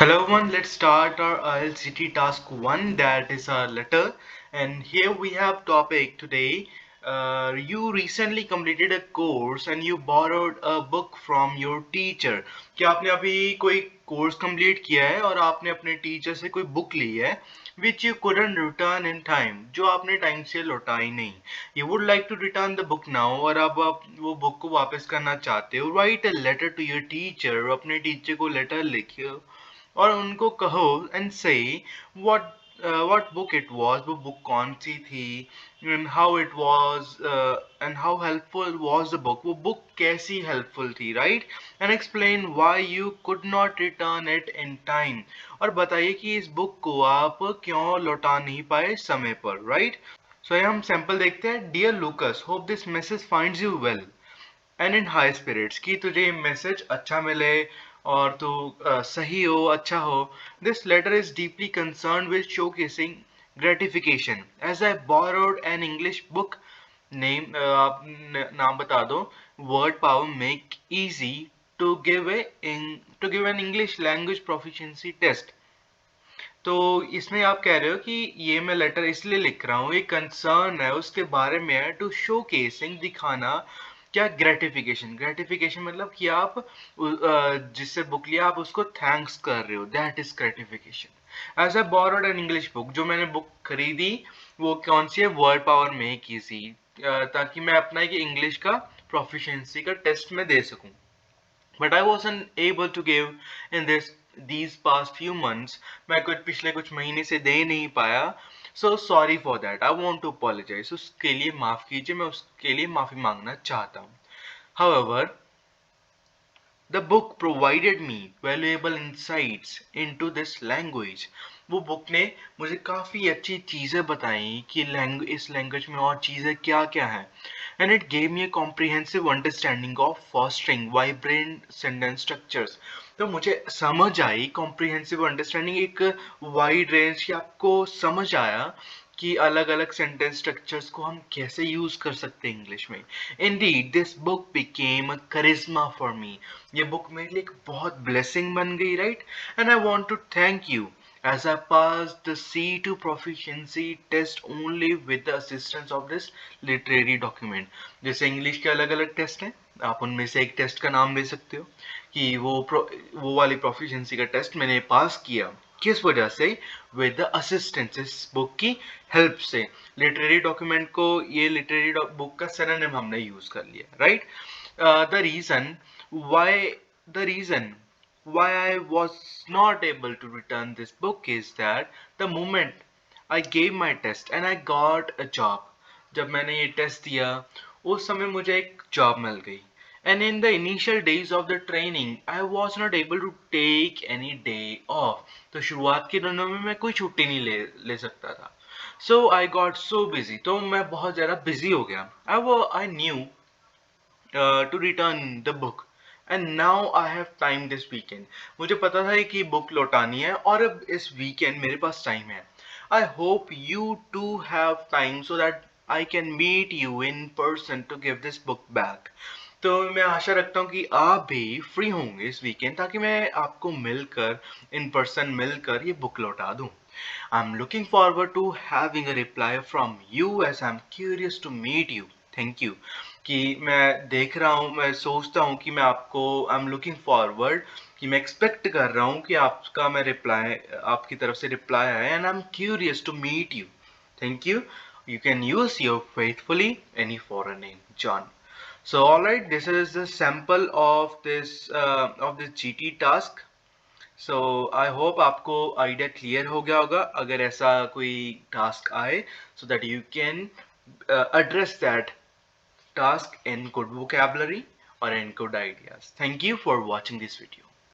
Hello everyone, let's start our IELTS task 1, that is our letter. And here we have topic today. You recently completed a course and you borrowed a book from your teacher. क्या आपने अभी कोई course complete किया है और आपने अपने teacher से कोई बुक ली है which you couldn't return in time, जो आपने टाइम से लौटाई नहीं. You would like to return the book now और अब आप वो बुक को वापस करना चाहते हो. Write a letter to your teacher, अपने टीचर को लेटर लिखिए और उनको कहो एंड से what book it was, वो बुक कौन सी थी, and how it was, and how helpful was the book, वो बुक कैसी हेल्पफुल थी, right. And explain why you could not return it in time, और बताइए कि इस बुक को आप क्यों लौटा नहीं पाए समय पर, राइट. सो ये हम सैंपल देखते हैं. Dear Lucas, hope this message finds you well and in high spirits, कि तुझे मैसेज अच्छा मिले और तू सही हो, अच्छा हो. This letter is deeply concern with showcasing gratification as I borrowed an English book. Name आप नाम बता दो. Word power make easy to give an English language proficiency test. तो इसमें आप कह रहे हो कि ये मैं लेटर इसलिए लिख रहा हूँ, ये कंसर्न है उसके बारे में है, टू शो केसिंग, दिखाना. क्या ग्रेटिफिकेशन, ग्रेटिफिकेशन मतलब कि आप जिससे बुक लिया आप उसको थैंक्स कर रहे हो, that is gratification. As a borrowed an English book, जो मैंने बुक खरीदी वो कौन सी है, वर्ड पावर मेक इजी, ताकि मैं अपना इंग्लिश का प्रोफिशिएंसी का टेस्ट में दे सकूं. But I wasn't able to give in these past few months. मैं पिछले कुछ महीने से दे नहीं पाया. So sorry for that. I want to apologize. उसके लिए माफ कीजिए, मैं उसके लिए माफी मांगना चाहता हूँ. However, the book provided me valuable insights into this language. वो बुक ने मुझे काफ़ी अच्छी चीज़ें बताई कि इस लैंग्वेज में और चीज़ें क्या क्या हैं. And it gave me a comprehensive understanding of fostering vibrant sentence structures. तो मुझे समझ आई comprehensive understanding, एक wide range की आपको समझ आया कि अलग अलग सेंटेंस स्ट्रक्चर्स को हम कैसे यूज कर सकते हैं इंग्लिश में. Indeed this book became a करिश्मा फॉर मी. ये बुक मेरे लिए एक बहुत ब्लेसिंग बन गई, right. And I want to thank you as I passed the C2 proficiency test only with the assistance of this literary document. जैसे English के अलग अलग टेस्ट हैं, आप उनमें से एक टेस्ट का नाम ले सकते हो कि वो वाली प्रोफिशिएंसी का टेस्ट मैंने पास किया. किस वजह से, विद द असिस्टेंस, इस बुक की हेल्प से. लिटरेरी डॉक्यूमेंट को ये लिटरेरी बुक का सिनोनिम हमने यूज कर लिया, right. The reason why the reason why I was not able to return this book is that the moment I gave my test and I got a job, जब मैंने ये test दिया उस समय मुझे एक जॉब मिल गई. And in the initial days of the training, I was not able to take any day off. तो शुरुआत के दिनों में मैं कोई छुट्टी नहीं ले सकता था. So I got so busy. तो मैं बहुत ज़्यादा busy हो गया. I knew to return the book. And now I have time this weekend. मुझे पता था कि बुक लौटानी है और अब इस वीकेंड मेरे पास टाइम है. I hope you too have time so that I can meet you in person to give this book back. तो मैं आशा रखता हूँ कि आप भी फ्री होंगे इस वीकेंड ताकि मैं आपको मिलकर, इन पर्सन मिलकर ये बुक लौटा दूँ. I'm looking forward to having a reply from you as I'm curious to meet you. Thank you. कि मैं देख रहा हूँ, मैं सोचता हूँ कि मैं आपको, आई एम लुकिंग फॉरवर्ड, कि मैं एक्सपेक्ट कर रहा हूँ कि आपका मैं रिप्लाई, आपकी तरफ से रिप्लाई आए. And I am curious to meet you. Thank you. You can use your faithfully any foreign name, John. So alright, this is the sample of this GT task. So I hope आपको idea clear हो गया होगा. अगर ऐसा कोई task आए, so that you can address that task in good vocabulary or in good ideas. Thank you for watching this video.